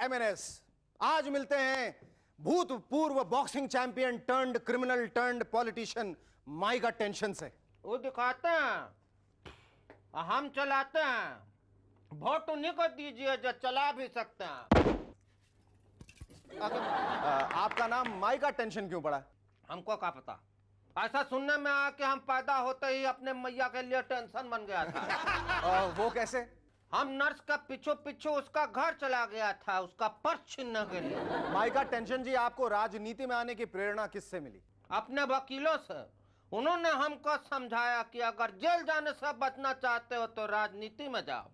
MNS. आज मिलते हैं भूतपूर्व boxing champion turned criminal turned politician mica tension से। वो दिखाते हैं, हम चलाते हैं। वोट उन्हीं को दीजिए जो चला भी सकते हैं। आपका नाम माइका टेंशन क्यों पड़ा? हमको क्या पता, ऐसा सुनने में आया कि हम पैदा होते ही अपने मैया के लिए टेंशन बन गया था। वो कैसे? हम नर्स का पीछू पीछू उसका घर चला गया था, उसका पर्स छीनने के लिए। माइका टेंशन जी, आपको राजनीति में आने की प्रेरणा किससे मिली? अपने वकीलों से। उन्होंने हमको समझाया कि अगर जेल जाने से बचना चाहते हो तो राजनीति में जाओ।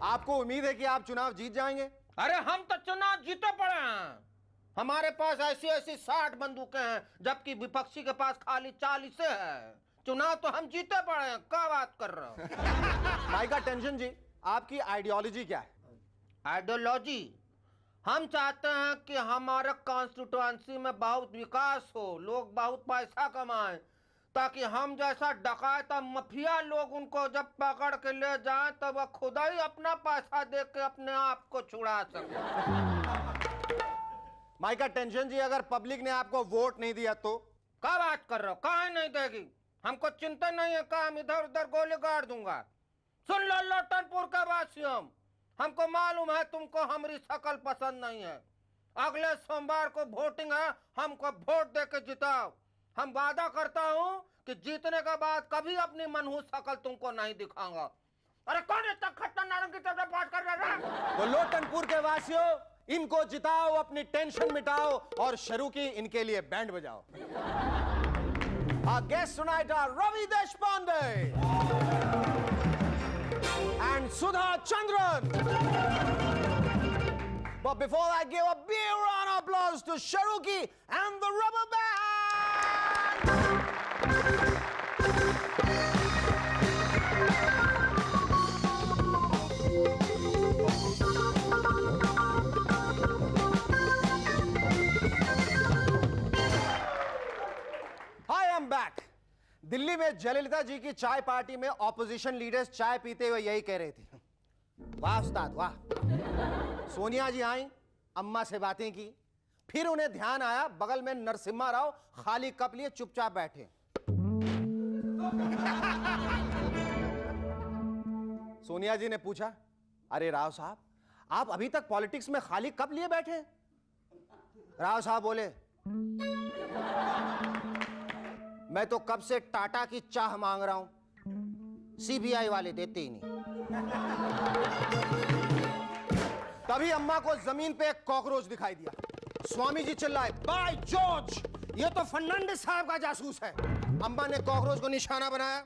आपको उम्मीद है कि आप चुनाव जीत जाएंगे? अरे हम तो चुनाव जीते पड़े हैं। हमारे पास ऐसी ऐसी 60 बंदूकें हैं, जबकि विपक्षी के पास खाली 40 है। चुनाव तो हम जीते पड़े हैं, क्या बात कर रहे हो? माइका टेंशन जी, आपकी आइडियोलॉजी क्या है? आइडियोलॉजी, हम चाहते हैं कि हमारे कॉन्स्टिट्यूएंसी में बहुत विकास हो, लोग बहुत पैसा कमाएं, ताकि हम जैसा डकैत और मफिया लोग उनको जब पकड़ के ले जाएं तो वह खुद ही अपना पैसा दे के अपने आप को छुड़ा सके। माइका टेंशन जी, अगर पब्लिक ने आपको वोट नहीं दिया तो? क्या बात कर रहे हो, कहाँ नहीं देगी? हमको चिंता नहीं है, हम इधर उधर गोली गाड़ दूंगा। सुन लो लोटनपुर के वासियों, हमको मालूम है तुमको हमारी शक्ल पसंद नहीं है। अगले सोमवार को वोटिंग है, हमको वोट दे के जिताओ। हम वादा करता हूँ कि जीतने के बाद कभी अपनी मनहूस शक्ल तुमको नहीं दिखाऊंगा। अरे कौन इतना खतरनाक की तरह बात कर रहा है? तो लोटनपुर के वासियों, इनको जिताओ, अपनी टेंशन मिटाओ और शुरू की इनके लिए बैंड बजाओ। Our guests tonight are Ravi Deshpande and Sudha Chandran. But before I give a big round of applause to Sharuki and the Rubber Band. Hi, I'm back. Delhi में जयललिता जी की चाय पार्टी में ऑपोजिशन लीडर्स चाय पीते हुए यही कह रहे थे, वाह उस्ताद वाह। सोनिया जी आई, अम्मा से बातें की, फिर उन्हें ध्यान आया बगल में नरसिम्हा राव खाली कप लिए चुपचाप बैठे। सोनिया जी ने पूछा, अरे राव साहब, आप अभी तक पॉलिटिक्स में खाली कप लिए बैठे? राव साहब बोले, मैं तो कब से टाटा की चाह मांग रहा हूं, सीबीआई वाले देते ही नहीं। तभी अम्मा को जमीन पे एक कॉकरोच दिखाई दिया। स्वामी जी चिल्लाए, बाय जॉर्ज, ये तो फर्नांडिस साहब का जासूस है। अम्मा ने कॉकरोच को निशाना बनाया,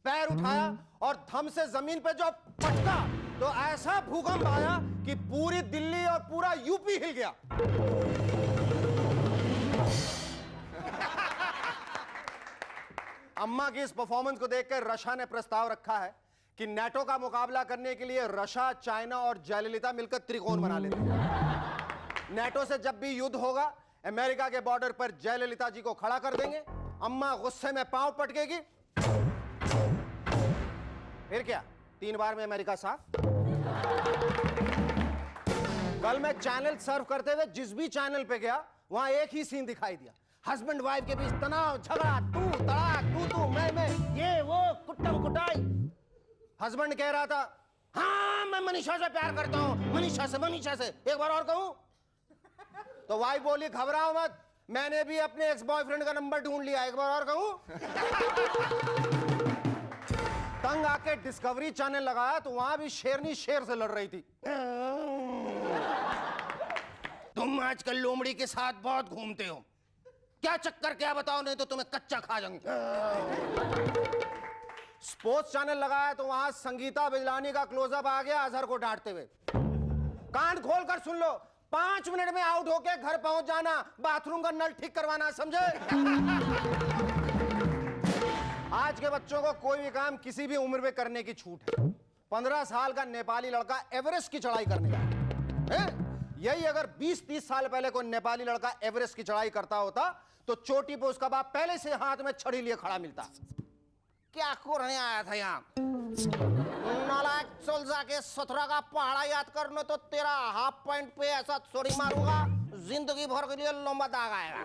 पैर उठाया और थम से जमीन पे जो पटका तो ऐसा भूकंप आया कि पूरी दिल्ली और पूरा यूपी हिल गया। अम्मा की इस परफॉर्मेंस को देखकर रशिया ने प्रस्ताव रखा है कि नेटो का मुकाबला करने के लिए रशिया, चाइना और जयललिता मिलकर त्रिकोण बना लेते हैं। नेटो से जब भी युद्ध होगा, अमेरिका के बॉर्डर पर जयललिता जी को खड़ा कर देंगे, अम्मा गुस्से में पांव पटकेगी, फिर क्या 3 बार में अमेरिका साफ। कल मैं चैनल सर्व करते हुए जिस भी चैनल पे गया, वहां एक ही सीन दिखाई दिया, हस्बैंड वाइफ के बीच तनाव, झगड़ा, तू तड़ाक, तू मैं, ये वो कुट्टम कुटाई। हस्बैंड कह रहा था, हाँ मैं मनीषा से प्यार करता हूं, मनीषा से। एक बार और कहूं? तो वाइफ बोली, घबराओ मत, मैंने भी अपने एक्स बॉयफ्रेंड का नंबर ढूंढ लिया, एक बार और कहूं? तंग आके डिस्कवरी चैनल लगाया तो वहां भी शेरनी शेर से लड़ रही थी। तुम आजकल लोमड़ी के साथ बहुत घूमते हो, क्या चक्कर, क्या बताओ, नहीं तो तुम्हें कच्चा खा जाऊंगी। स्पोर्ट्स चैनल लगाया तो वहां संगीता बिजलानी का क्लोजअप आ गया अजहर को डांटते हुए। कान खोलकर सुन लो, 5 मिनट में आउट होके घर पहुंच जाना, बाथरूम का नल ठीक करवाना, समझे? आज के बच्चों को कोई भी काम किसी भी उम्र में करने की छूट है। 15 साल का नेपाली लड़का एवरेस्ट की चढ़ाई करने का है? यही अगर 20-30 साल पहले कोई नेपाली लड़का एवरेस्ट की चढ़ाई करता होता तो चोटी पे उसका बाप पहले से हाथ में छड़ी लिए खड़ा मिलता। क्या करने आया था यहाँ? नालायक, चल जाके 17 का पहाड़ा याद करने, तो तेरा हाफ पॉइंट पे ऐसा छोड़ी मारूंगा, जिंदगी भर के लिए लंबा दाग आएगा।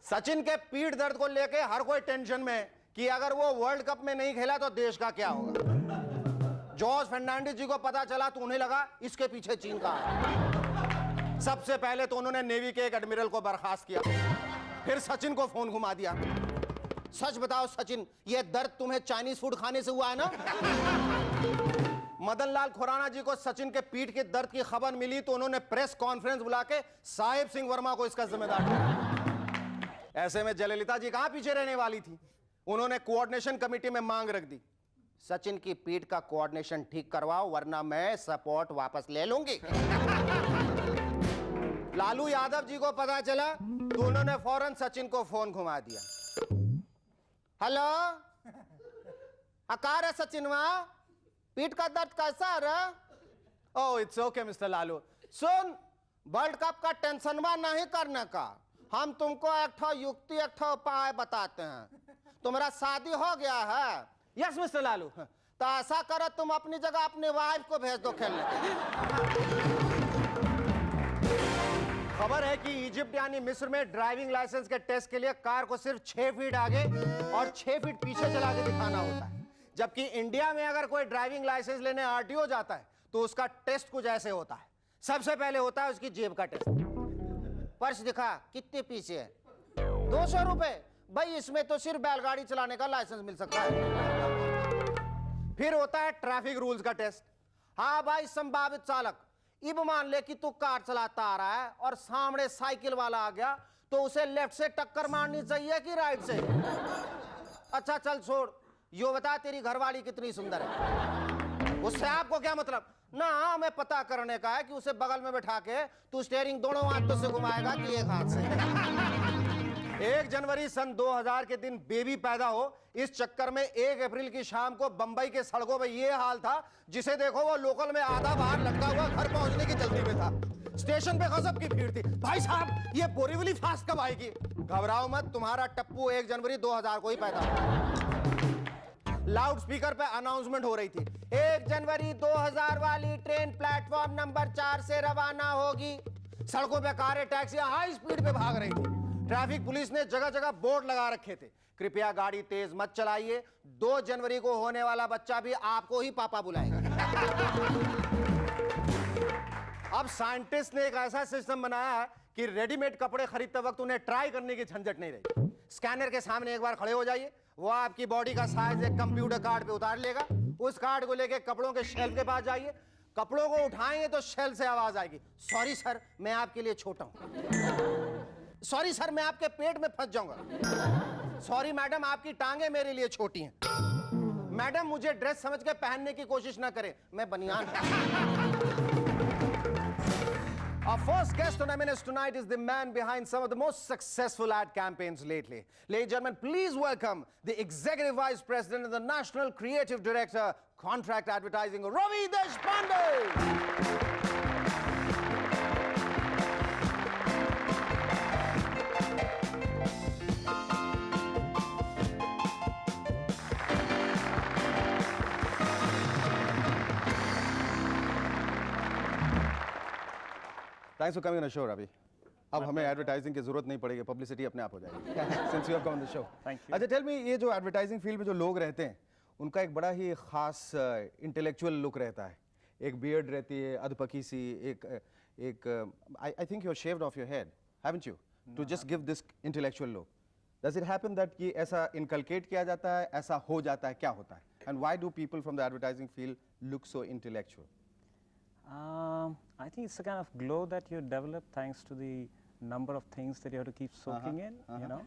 सचिन के पीठ दर्द को लेके हर कोई टेंशन में है कि अगर वो वर्ल्ड कप में नहीं खेला तो देश का क्या होगा। जॉर्ज फर्नांडिस जी को पता चला तो उन्हें लगा इसके पीछे चीन का है। सबसे पहले तो उन्होंने नेवी के एक एडमिरल को बर्खास्त किया, फिर सचिन को फोन घुमा दिया। सच बताओ सचिन, ये दर्द तुम्हें चाइनीज फूड खाने से हुआ है ना? मदन लाल खुराना जी को सचिन के पीठ के दर्द की खबर मिली तो उन्होंने प्रेस कॉन्फ्रेंस बुला के साहिब सिंह वर्मा को इसका जिम्मेदार ठहराया। ऐसे में जयललिता जी कहां पीछे रहने वाली थी, उन्होंने कोऑर्डिनेशन कमेटी में मांग रख दी, सचिन की पीठ का कोऑर्डिनेशन ठीक करवाओ वरना मैं सपोर्ट वापस ले लूंगी। लालू यादव जी को पता चला तो उन्होंने फौरन सचिन को फोन घुमा दिया। हेलो, अकार है सचिन, वहां पीठ का दर्द कैसा है रे? Oh it's okay mister Lalu. Soon, world cup का टेंशन नहीं करने का, हम तुमको एक युक्ति एक उपाय बताते हैं। तुम्हारा शादी हो गया है? Yes mister Lalu. तो ऐसा करो, तुम अपनी जगह अपनी वाइफ को भेज दो खेलने। खबर है कि इजिप्ट यानी मिस्र में ड्राइविंग लाइसेंस के टेस्ट के लिए कार को सिर्फ 6 फीट आगे और 6 फीट पीछे चला के दिखाना होता है, जबकि इंडिया में अगर कोई ड्राइविंग लाइसेंस लेने आरटीओ जाता है तो उसका टेस्ट कुछ ऐसे होता है। सबसे पहले होता है उसकी जेब का टेस्ट। पर्स दिखा, कितने पीछे है? 200 रुपए। भाई इसमें तो सिर्फ बैलगाड़ी चलाने का लाइसेंस मिल सकता है। फिर होता है ट्रैफिक रूल्स का टेस्ट। हाँ भाई, संभावित चालक, अब मान ले कि तू कार चलाता आ रहा है और सामने साइकिल वाला आ गया, तो उसे लेफ्ट से टक्कर मारनी चाहिए कि राइट से? अच्छा चल छोड़, यो बता तेरी घरवाली कितनी सुंदर है? उससे आपको क्या मतलब? ना हमें पता करने का है कि उसे बगल में बैठा के तू स्टीयरिंग दोनों हाथों से घुमाएगा कि एक हाथ से? 1 जनवरी सन 2000 के दिन बेबी पैदा हो, इस चक्कर में 1 अप्रैल की शाम को बंबई के सड़कों में यह हाल था, जिसे देखो वो लोकल में आधा बाहर लटका हुआ घर पहुंचने की जल्दी में था। स्टेशन पे गजब की भीड़ थी। भाई साहब, ये बोरीवली फास्ट कब आएगी? घबराओ मत, तुम्हारा टप्पू 1 जनवरी 2000 को ही पैदा हुआ। लाउड स्पीकर पे अनाउंसमेंट हो रही थी, 1 जनवरी 2000 वाली ट्रेन प्लेटफॉर्म नंबर 4 से रवाना होगी। सड़कों पे कारें, टैक्सियां हाई स्पीड पे भाग रही थी। ट्रैफिक पुलिस ने जगह जगह बोर्ड लगा रखे थे, कृपया गाड़ी तेज मत चलाइए, 2 जनवरी को होने वाला बच्चा भी आपको ही पापा बुलाएगा। अब साइंटिस्ट ने एक ऐसा सिस्टम बनाया है कि रेडीमेड कपड़े खरीदते वक्त उन्हें ट्राई करने की झंझट नहीं रही। स्कैनर के सामने एक बार खड़े हो जाइए, वो आपकी बॉडी का साइज एक कंप्यूटर कार्ड पे उतार लेगा। उस कार्ड को लेके कपड़ों के शेल्फ के पास जाइए, कपड़ों को उठाएंगे तो शेल्फ से आवाज आएगी, सॉरी सर मैं आपके लिए छोटा हूं, सॉरी सर मैं आपके पेट में फंस जाऊंगा, सॉरी मैडम आपकी टांगे मेरे लिए छोटी हैं, मैडम मुझे ड्रेस समझ के पहनने की कोशिश ना करें, मैं बनियान हूं। Our first guest on M&S tonight is the man behind some of the most successful ad campaigns lately. Ladies and gentlemen, please welcome the Executive Vice President and the National Creative Director, Contract Advertising, Ravi Deshpande. Thanks for coming on the show, Ravi. अब हमें advertising की जरूरत नहीं पड़ेगी, publicity अपने आप हो जाएगी। Since you have come on the show. Thank you. अच्छा, tell me, ये जो एडवर्टाइजिंग फील्ड में जो लोग रहते हैं, उनका एक बड़ा ही खास इंटेलेक्चुअल लुक रहता है। एक बियर्ड रहती है, अधपकी सी, I think you're shaved off your head, haven't you? To just give this intellectual look. Does it happen that कि ऐसा inculcate किया जाता है, ऐसा हो जाता है, क्या होता है? And why do people from the advertising field look so intellectual? I think it's a kind of glow that you develop thanks to the number of things that you have to keep soaking in, you know,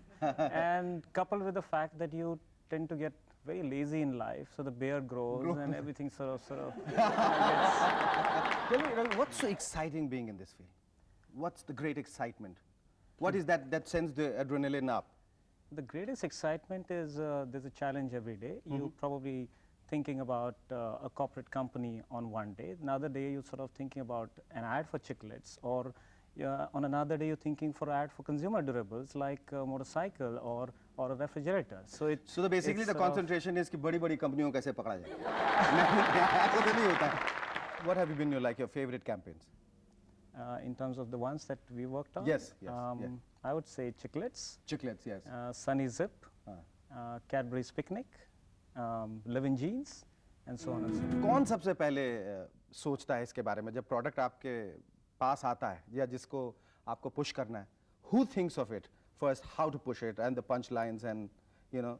and coupled with the fact that you tend to get very lazy in life, so the beard grows and everything sort of Tell me, Ravi, what's so exciting being in this field? What's the great excitement? What is that sends the adrenaline up? The greatest excitement is there's a challenge every day. You probably thinking about a corporate company on one day. Another day you're sort of thinking about an ad for chiclets, or on another day you're thinking for ad for consumer durables like a motorcycle or a refrigerator. So it. So basically it's the concentration is कि बड़ी-बड़ी कंपनियों को कैसे पकड़ा जाए. ऐसा तो नहीं होता है. What have you been your favorite campaigns? In terms of the ones that we worked on. Yes, yeah. I would say Chiclets. Chiclets, yes. Sunny Zip, Cadbury's Picnic, Living Jeans, and so on and so forth. कौन सबसे पहले सोचता है इसके बारे में जब product आपके पास आता है या जिसको आपको पुश करना है? Who thinks of it first? How to push it and the punch lines and you know?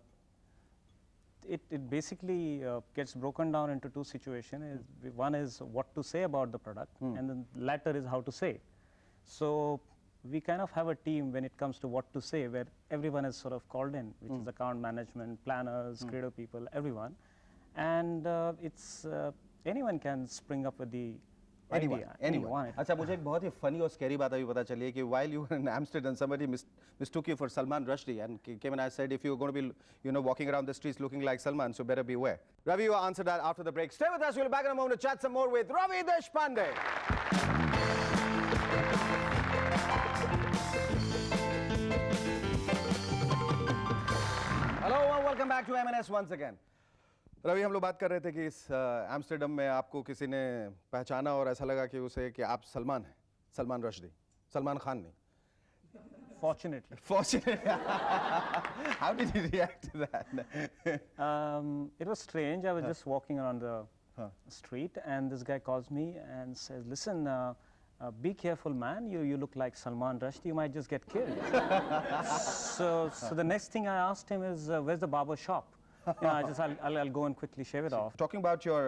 It basically gets broken down into two situations. One is what to say about the product, and then the latter is how to say. So we kind of have a team when it comes to what to say, where everyone is sort of called in, which is account management, planners, creative people, everyone, and anyone can spring up with the idea. Anyone. अच्छा मुझे एक बहुत ही funny और scary बात अभी पता चली है कि while you were in Amsterdam, somebody mistook you for Salman Rushdie and came and I said if you're going to be walking around the streets looking like Salman, so better beware. Ravi, you answered that after the break. Stay with us. We'll be back in a moment to chat some more with Ravi Deshpande. Hello and welcome back to M&S once again. Ravi हम लोग बात कर रहे थे कि इस Amsterdam में आपको किसी ने पहचाना और ऐसा लगा कि उसे कि आप सलमान हैं, सलमान रश्दी, सलमान खान नहीं. Fortunately. How did you react to that? It was strange. I was just walking around the street, and this guy calls me and says, "Listen, be careful, man. You look like Salman Rushdie. You might just get killed." so the next thing I asked him is, "Where's the barber shop?" I'll go and quickly shave it off. Talking about your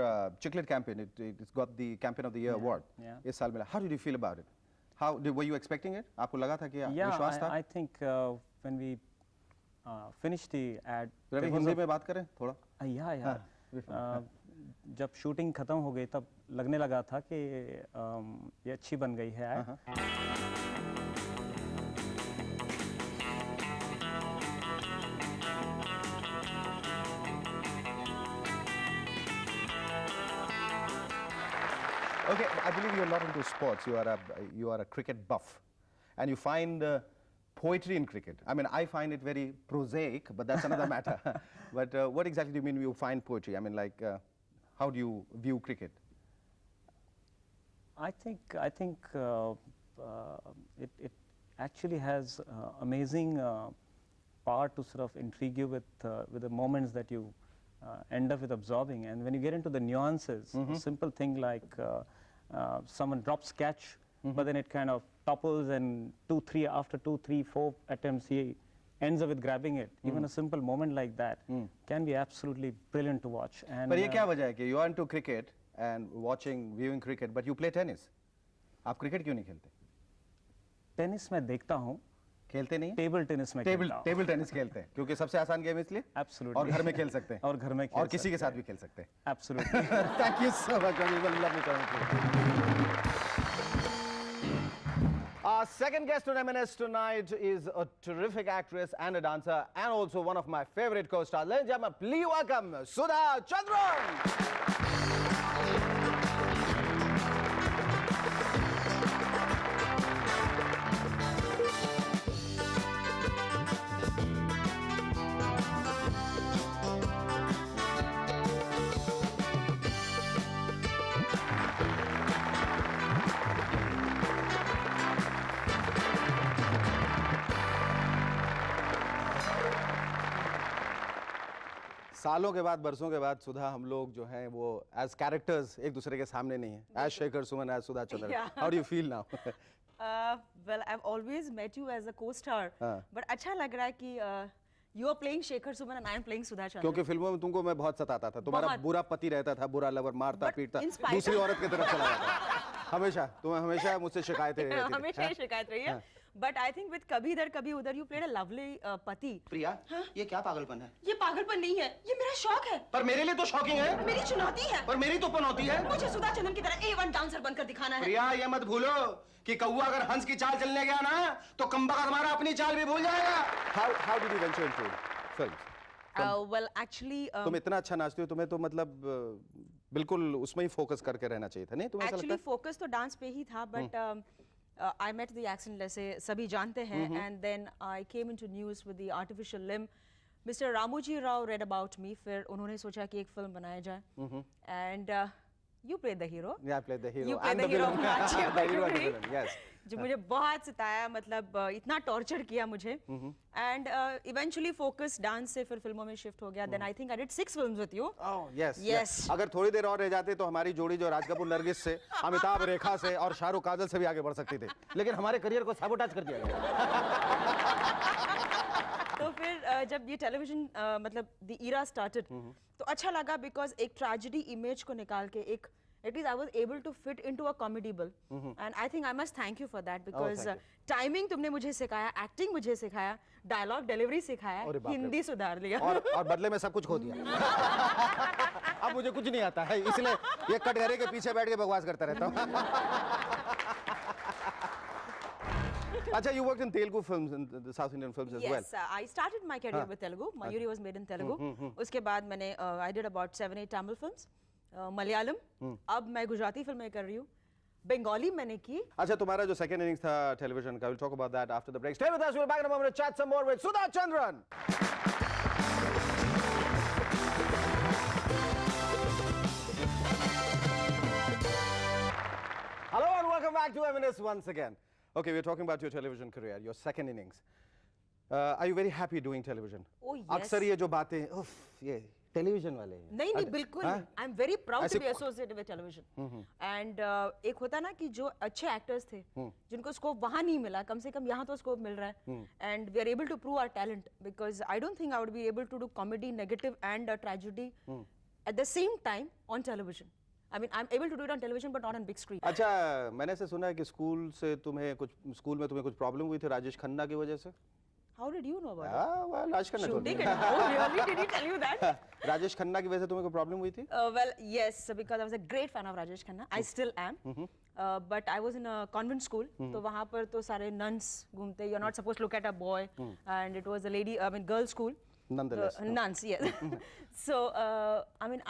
Chiclet campaign, it's got the Campaign of the Year award. Yeah. इस साल मिला. How did you feel about it? Were you expecting it? आपको लगा था कि विश्वास था? I think when we finished the ad. Ravi Hindi में बात करें थोड़ा. Yeah. जब शूटिंग खत्म हो गई तब लगने लगा था कि ये अच्छी बन गई है ad. Okay, I believe you're not into sports. You are a cricket buff, and you find poetry in cricket. I mean, I find it very prosaic, but that's another matter. But what exactly do you mean you find poetry? I mean, like, how do you view cricket? I think it actually has amazing power to sort of intrigue you with the moments that you end up with absorbing. And when you get into the nuances, a simple thing like someone drops catch, but then it kind of topples and after 2, 3, 4 attempts, he ends up with grabbing it. Even a simple moment like that can be absolutely brilliant to watch. And but ये क्या वजह है कि you are into cricket and viewing cricket, but you play tennis. आप cricket क्यों नहीं खेलते? Tennis मैं देखता हूँ. खेलते नहीं? टेबल टेनिस में खेलता हूँ. टेबल टेनिस खेलते हैं क्योंकि सबसे आसान गेम इसलिए. Absolutely. और घर में खेल सकते हैं. और घर में और किसी के साथ भी खेल सकते हैं. Absolutely. Thank you so much. Lovely talking to you. Our second guest on M&S tonight is a terrific actress and a dancer, and also one of my favorite co-stars. Ladies and gentlemen, please welcome Sudha Chandran. सालों के बाद बरसों के बाद सुधा हम लोग जो हैं वो एज कैरेक्टर्स एक दूसरे के सामने नहीं है. As Shekhar Suman, as Sudha Chandran. How do you feel now? Well, I've always met you as a co-star, but अच्छा लग रहा है कि you are playing Shekhar Suman and I am playing Sudha Chandran. क्योंकि फिल्मों में तुमको मैं बहुत सताता था. तुम्हारा बुरा पति रहता था, बुरा लवर, मारता पीटता, spite दूसरी औरत की तरफ चला जाता. हमेशा तुम्हें हमेशा मुझसे शिकायतें रहती थी. हमेशा ये शिकायत रही है. But I think with कभी इधर कभी उधर you played a lovely पति. प्रिया, ये क्या पागलपन है? ये पागलपन नहीं है, ये मेरा शौक है. पर मेरे लिए तो शॉकिंग है. मेरी चुनौती है. पर मेरी तो पनौती है. मुझे सुधा चंद्रन की तरह A1 डांसर बनकर दिखाना है. प्रिया, ये मत भूलो कि कौवा अगर हंस की चाल चलने गया ना, तो कम्बख्त हमारा अपनी चाल भी भूल जाएगा. How did you venture into films? Well, actually, तुम इतना अच्छा नाचती हो, तुम्हें तो मतलब बिल्कुल उसमें ही फोकस करके रहना चाहिए था, नहीं? तुम्हें ऐसा लगता actually है? focus तो डांस पे ही था, but I met the accident, जैसे सभी जानते हैं, and then I came into news with the artificial limb. Mr. Ramoji Rao read about me, फिर उन्होंने सोचा कि एक फिल्म बनाया जाए, and you played the hero. Yeah, I played the hero. You played and the hero of villain. Nachi The hero and the Paturi, villain, yes. जो मुझे बहुत सताया, मतलब इतना टॉर्चर किया मुझे, and eventually focus डांस से फिर फिल्मों में शिफ्ट हो गया. Then I think I did 6 films with you. Oh, yes. Yes. अगर थोड़ी देर और रह जाते तो हमारी जोड़ी जो राज कपूर नरगिस से, अमिताभ रेखा से और शाहरुख काजल से भी आगे बढ़ सकती थी, लेकिन हमारे करियर को सैबोटाज कर दिया गया. तो फिर जब ये टेलीविजन मतलब द ईरा स्टार्टेड, तो अच्छा लगा बिकॉज एक ट्रेजेडी इमेज को निकाल के एक at least I was able to fit into a comedy bill, and I think I must thank you for that because timing तुमने मुझे सिखाया, एक्टिंग मुझे सिखाया, डायलॉग डिलीवरी सिखाया, हिंदी सुधार लिया और बदले में सब कुछ खो दिया. अब मुझे कुछ नहीं आता है, इसलिए ये कटघरे के पीछे बैठ के बकवास करता रहता हूँ. अच्छा, you worked in Telugu films and the South Indian films as well. Yes, I started my career with Telugu. Mayuri was made in Telugu. उसके बाद मैंने I did about 7-8 Tamil films, Malayalam, अब मैं गुजराती फिल्में कर रही हूँ, बंगाली मैंने की. अच्छा, तुम्हारा जो second innings था television का, we'll talk about that after the break. Stay with us, we'll be back in a moment to chat some more with Sudha Chandran. Hello and welcome back to M&S once again. Okay, we're talking about your television career, your second innings. Are you very happy doing television? Oh, yes. अक्सर ये जो बातें, उफ, ये television वाले हैं. नहीं नहीं बिल्कुल, आई एम वेरी प्राउड ऐसे to be associated with television. And एक होता ना कि जो अच्छे एक्टर्स थे जिनको स्कोप वहां नहीं मिला, कम से कम यहाँ तो स्कोप मिल रहा है, and we are able to prove our talent because I don't think I would be able to do comedy, negative and tragedy at the same time on television. I mean, I'm able to do it on television, but not on big screen. अच्छा, मैंने ऐसे सुना है कि school में तुम्हें कुछ problem हुई थी राजेश खन्ना की वजह से. How did you know about it? well, Rajesh Khanna told me. Shooting it? Oh, really? Did he tell you that? Rajesh Khanna की वजह से तुम्हें कोई प्रॉब्लम हुई थी? Well, yes, because I was a great fan of Rajesh Khanna. I still am. But I was in a convent school. तो वहाँ पर तो सारे nuns घूमते. You're not supposed to look at a boy. And it was a lady, I mean, girls' school. Nonetheless. Nuns, yes. So, I mean,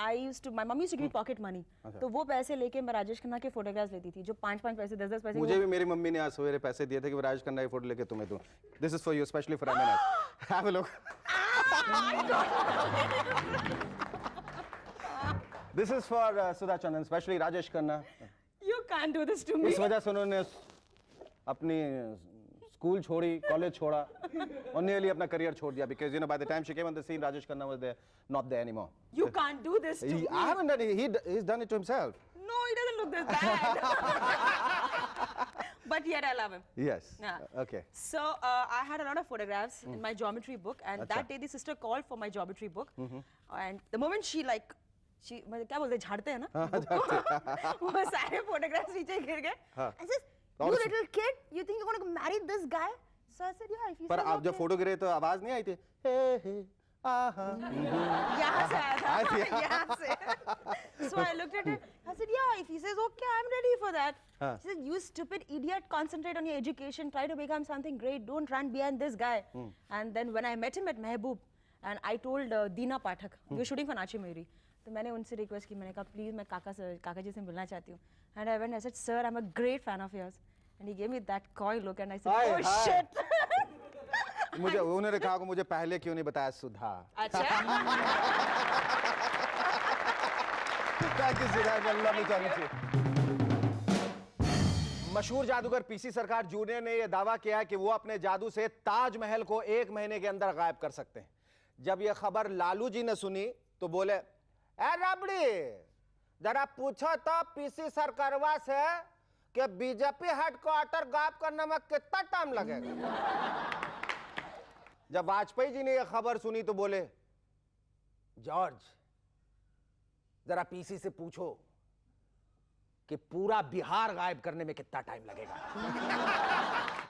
my mom used to give me pocket money. तो वो पैसे लेके मैं राजेश खन्ना के photographs लेती थी, जो 5-5 पैसे, 10-10 पैसे. मुझे भी मेरी मम्मी ने आज सवेरे पैसे दिए थे कि मैं राजेश खन्ना की फोटो लेके तुम्हें दूं. This is for you, especially for M&S. Have a look. This is for Sudha Chandran, especially Rajesh Khanna. You can't do this to me. इस वजह से उन्होंने अपनी स्कूल छोड़ी, कॉलेज छोड़ा और nearly अपना करियर छोड़ दिया because you know by the time she came on the scene, Rajesh Khanna was there, not there anymore. You can't do this to me. I haven't done it. He's done it to himself. No, he doesn't look this bad. But yet I love him. Yes. Yeah. Okay. So I had a lot of photographs in my geometry book, and that day the sister called for my geometry book, and the moment she मतलब क्या बोलते हैं, झाड़ते हैं ना, वो सारे photographs नीचे गिर गए. I said, you little kid, you think you're going to marry this guy? So I said, yeah, if he पर says आप जब okay. फोटो गिरे तो आवाज नहीं आई थी? हे आहा. यहाँ से आया था, यहाँ से. So I looked at it. I said, yeah, if he says okay, I'm ready for that. She said, you stupid idiot, concentrate on your education, try to become something great, don't run behind this guy. And then when I met him at Mehboob, and I told Deena Pathak, we were shooting for Nachi Mayuri, तो मैंने उनसे request की, मैंने कहा please मैं काका जी से मिलना चाहती हूँ. And I went, I said, sir, I'm a great fan of yours. And he gave me that coy look, and I said, oh shit. मुझे उन्होंने कहा कि मुझे पहले क्यों नहीं बताया सुधा. अच्छा. Thank you, Sudha. Love you चाहूँगी. मशहूर जादूगर पीसी सरकार जूनियर ने यह दावा किया है कि वो अपने जादू से ताजमहल को 1 महीने के अंदर गायब कर सकते हैं. जब यह खबर लालू जी ने सुनी तो बोले, ए रबड़ी, जरा पूछो तो पीसी सरकारवा से कि बीजेपी हेडक्वार्टर गायब करने में कितना टाइम लगेगा. जब वाजपेयी जी ने यह खबर सुनी तो बोले, जॉर्ज, जरा पीसी से पूछो कि पूरा बिहार गायब करने में कितना टाइम लगेगा.